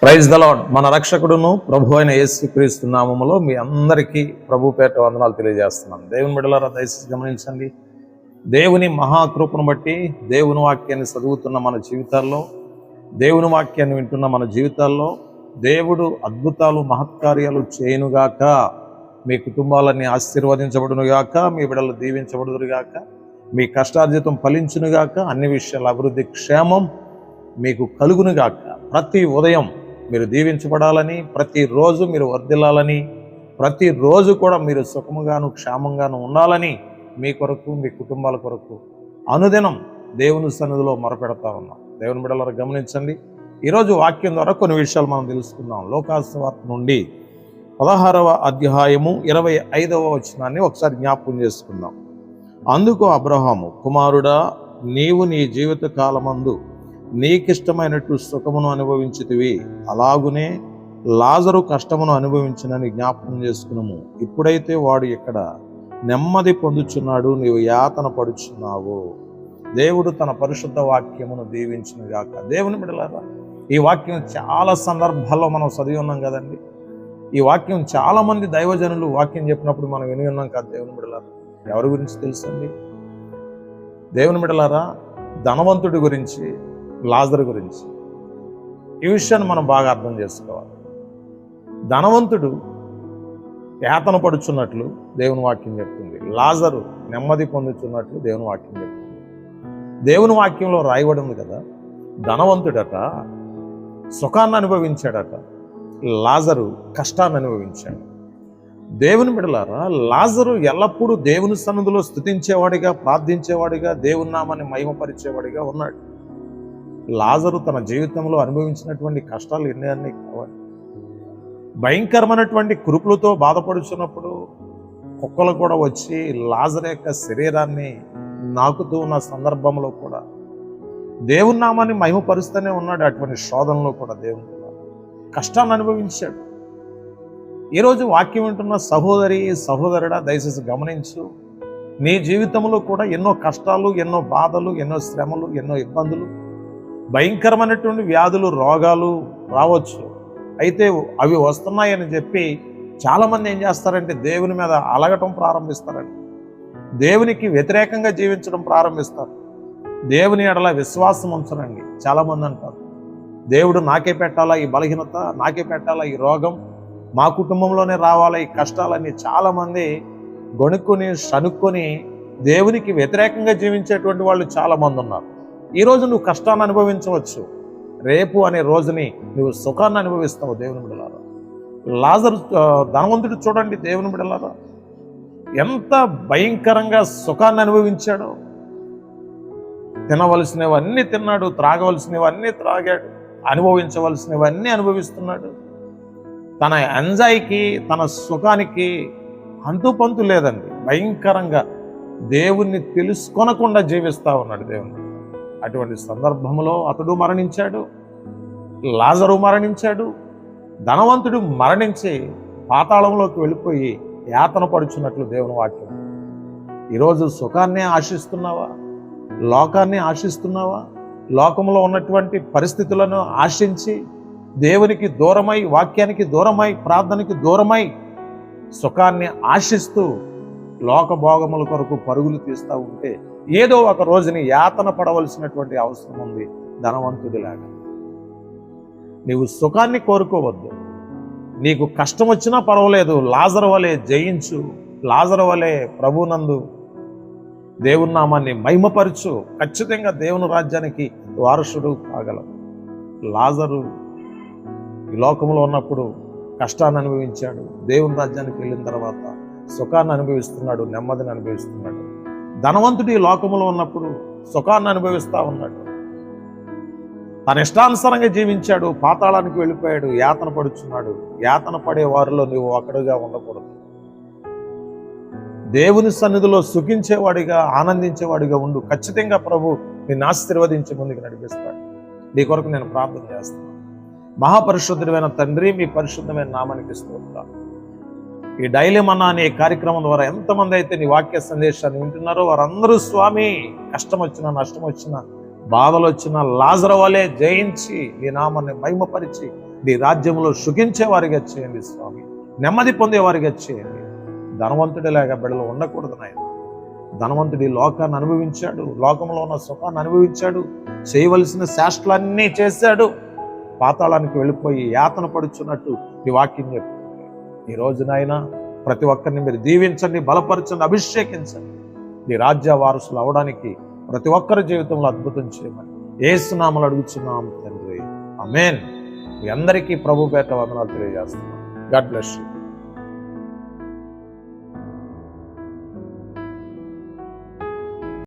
Praise the lord. మన రక్షకుడును ప్రభు అయిన యేసుక్రీస్తు నామములో మీ అందరికీ ప్రభు పేట వందనాలు తెలియజేస్తున్నాను. దేవుని బిడ్డలారా, దయచేసి గమనించండి. దేవుని మహాకృపను బట్టి దేవుని వాక్యాన్ని చదువుతున్న మన జీవితాల్లో, దేవుని వాక్యాన్ని వింటున్న మన జీవితాల్లో దేవుడు అద్భుతాలు మహత్కార్యాలు చేయునుగాక. మీ కుటుంబాలన్నీ ఆశీర్వదించబడునుగాక, మీ బిడ్డలు దీవించబడుదురుగాక, మీ కష్టార్జితం ఫలించునుగాక, అన్ని విషయాల అభివృద్ధి క్షేమం మీకు కలుగునుగాక. ప్రతి ఉదయం మీరు దీవించబడాలని, ప్రతిరోజు మీరు వర్ధిల్లాలని, ప్రతిరోజు కూడా మీరు సుఖముగాను క్షేమంగాను ఉండాలని మీ కొరకు, మీ కుటుంబాల కొరకు అనుదినం దేవుని సన్నిధిలో మొరపెడతా ఉన్నాం. దేవుని బిడ్డలారా, గమనించండి. ఈరోజు వాక్యం ద్వారా కొన్ని విషయాలు మనం తెలుసుకుందాం. లోకాసువార్త నుండి 16వ అధ్యాయము 25వ వచనాన్ని ఒకసారి జ్ఞాపకం చేసుకుందాం. అందుకు అబ్రహాము, కుమారుడా, నీవు నీ జీవిత కాలమందు నీకిష్టమైనట్టు సుఖమును అనుభవించితివి, అలాగునే లాజరు కష్టమును అనుభవించినని జ్ఞాపకం చేసుకున్నాము. ఇప్పుడైతే వాడు ఇక్కడ నెమ్మది పొందుచున్నాడు, నీవు యాతన పడుచున్నావు. దేవుడు తన పరిశుద్ధ వాక్యమును దీవించునుగాక. దేవుని బిడ్డలారా, ఈ వాక్యం చాలా సందర్భాల్లో మనం చదివి ఉన్నాం కదండి. ఈ వాక్యం చాలా మంది దైవజనులు వాక్యం చెప్పినప్పుడు మనం విని ఉన్నాం కదా. దేవుని బిడ్డలారా, ఎవరి గురించి తెలుసండి? దేవుని బిడ్డలారా, ధనవంతుడి గురించి, లాజరు గురించి. ఈ విషయాన్ని మనం బాగా అర్థం చేసుకోవాలి. ధనవంతుడు యాతన పడుచున్నట్లు దేవుని వాక్యం చెప్తుంది. లాజరు నెమ్మది పొందుతున్నట్లు దేవుని వాక్యం చెప్తుంది. దేవుని వాక్యంలో రాయబడి ఉంది కదా, ధనవంతుడట సుఖాన్ని అనుభవించాడట, లాజరు కష్టాన్ని అనుభవించాడు. దేవుని బిడ్డలారా, లాజరు ఎల్లప్పుడూ దేవుని సన్నిధిలో స్తుతించేవాడిగా, ప్రార్థించేవాడిగా, దేవుని నామాన్ని మహిమపరిచేవాడిగా ఉన్నాడు. లాజరు తన జీవితంలో అనుభవించినటువంటి కష్టాలు ఎన్ని కావాలి. భయంకరమైనటువంటి కురుపులతో బాధపడుచున్నప్పుడు కుక్కలు కూడా వచ్చి లాజరు యొక్క శరీరాన్ని నాకుతూ ఉన్న సందర్భంలో కూడా దేవుని నామాన్ని మహిమపరుస్తూనే ఉన్నాడు. అటువంటి శోధనలో కూడా దేవుని కష్టాన్ని అనుభవించాడు. ఈరోజు వాక్యం వింటున్న సహోదరి, సహోదరుడా, దయచేసి గమనించు. నీ జీవితంలో కూడా ఎన్నో కష్టాలు, ఎన్నో బాధలు, ఎన్నో శ్రమలు, ఎన్నో ఇబ్బందులు, భయంకరమైనటువంటి వ్యాధులు, రోగాలు రావచ్చు. అయితే అవి వస్తున్నాయని చెప్పి చాలామంది ఏం చేస్తారంటే దేవుని మీద అలగటం ప్రారంభిస్తారండి. దేవునికి వ్యతిరేకంగా జీవించడం ప్రారంభిస్తారు. దేవుని ఎడల విశ్వాసం ఉంచరండి. చాలామంది అంటారు, దేవుడు నాకే పెట్టాలా ఈ బలహీనత, నాకే పెట్టాలా ఈ రోగం, మా కుటుంబంలోనే రావాలా ఈ కష్టాలని చాలామంది గొణుక్కొని సనుక్కొని దేవునికి వ్యతిరేకంగా జీవించేటువంటి వాళ్ళు చాలామంది ఉన్నారు. ఈరోజు నువ్వు కష్టాన్ని అనుభవించవచ్చు, రేపు అనే రోజుని నువ్వు సుఖాన్ని అనుభవిస్తావు. దేవుని బిడ్డలారా, లాజరు ధనవంతుడు చూడండి. దేవుని బిడ్డలారా, ఎంత భయంకరంగా సుఖాన్ని అనుభవించాడో. తినవలసినవన్నీ తిన్నాడు, త్రాగవలసినవన్నీ త్రాగాడు, అనుభవించవలసినవన్నీ అనుభవిస్తున్నాడు. తన ఎంజాయ్కి, తన సుఖానికి అంతుపంతు లేదండి. భయంకరంగా దేవుణ్ణి తెలుసుకొనకుండా జీవిస్తూ ఉన్నాడు దేవుని. అటువంటి సందర్భంలో అతడు మరణించాడు, లాజరు మరణించాడు. ధనవంతుడు మరణించి పాతాళంలోకి వెళ్ళిపోయి యాతన పడుచున్నట్లు దేవుని వాక్యం. ఈరోజు సుఖాన్ని ఆశిస్తున్నావా? లోకాన్ని ఆశిస్తున్నావా? లోకంలో ఉన్నటువంటి పరిస్థితులను ఆశించి దేవునికి దూరమై, వాక్యానికి దూరమై, ప్రార్థనకి దూరమై సుఖాన్ని ఆశిస్తూ లోకభోగముల కొరకు పరుగులు తీస్తూ ఉంటే ఏదో ఒక రోజుని యాతన పడవలసినటువంటి అవసరం ఉంది ధనవంతుడిలాగా. నీవు సుఖాన్ని కోరుకోవద్దు. నీకు కష్టం వచ్చినా పర్వాలేదు, లాజరు వలె జయించు. లాజరు వలె ప్రభునందు దేవుని నామాన్ని మహిమపరచు. ఖచ్చితంగా దేవుని రాజ్యానికి వారసుడు కాగలవు. లాజరు ఈ లోకంలో ఉన్నప్పుడు కష్టాన్ని అనుభవించాడు. దేవుని రాజ్యానికి వెళ్ళిన తర్వాత సుఖాన్ని అనుభవిస్తున్నాడు, నెమ్మదిని అనుభవిస్తున్నాడు. ధనవంతుడు ఈ లోకంలో ఉన్నప్పుడు సుఖాన్ని అనుభవిస్తూ ఉన్నాడు. తన ఇష్టానుసారంగా జీవించాడు, పాతాళానికి వెళ్ళిపోయాడు, యాతన పడుచున్నాడు. యాతన పడే వారిలో నీవు ఒకడుగా ఉండకూడదు. దేవుని సన్నిధిలో సుఖించేవాడిగా, ఆనందించేవాడిగా ఉండు. ఖచ్చితంగా ప్రభు నిన్ను ఆశీర్వదించి ముందుకు నడిపిస్తాడు. నీ కొరకు నేను ప్రార్థన చేస్తాను. మహాపరిశుద్ధుడైన తండ్రి, మీ పరిశుద్ధమైన నామానికి స్తోత్రాలు. ఈ డైలీ మన్నా అనే కార్యక్రమం ద్వారా ఎంతమంది అయితే నీ వాక్య సందేశాన్ని వింటున్నారో వారందరూ స్వామి, కష్టం వచ్చినా, నష్టం వచ్చినా, బాధలు వచ్చినా లాజరు వలె జయించి నీ నామాన్ని మహిమపరిచి నీ రాజ్యంలో సుఖించే వారిగా చేయండి స్వామి, నెమ్మది పొందేవారిగా చేయండి. ధనవంతుడి లేక బిడ్డలు ఉండకూడదు నాయన. ధనవంతుడి లోకాన్ని అనుభవించాడు, లోకంలో ఉన్న సుఖాన్ని అనుభవించాడు, చేయవలసిన శాస్త్రాలన్నీ చేశాడు, పాతాళానికి వెళ్ళిపోయి యాతన పడుచున్నట్టు నీ వాక్యం చెప్తుంది. ఈ రోజు నాయన ప్రతి ఒక్కరిని మీరు దీవించండి, బలపరచండి, అభిషేకించండి. నీ రాజ్య వారసులు అవడానికి ప్రతి ఒక్కరి జీవితంలో అద్భుతం చేయమని యేసు నామములో అడుగుచున్నాం తండ్రి, ఆమేన్. మీ అందరికీ ప్రభు పేట వందనాలు తెలియజేస్తున్నాను. God bless you.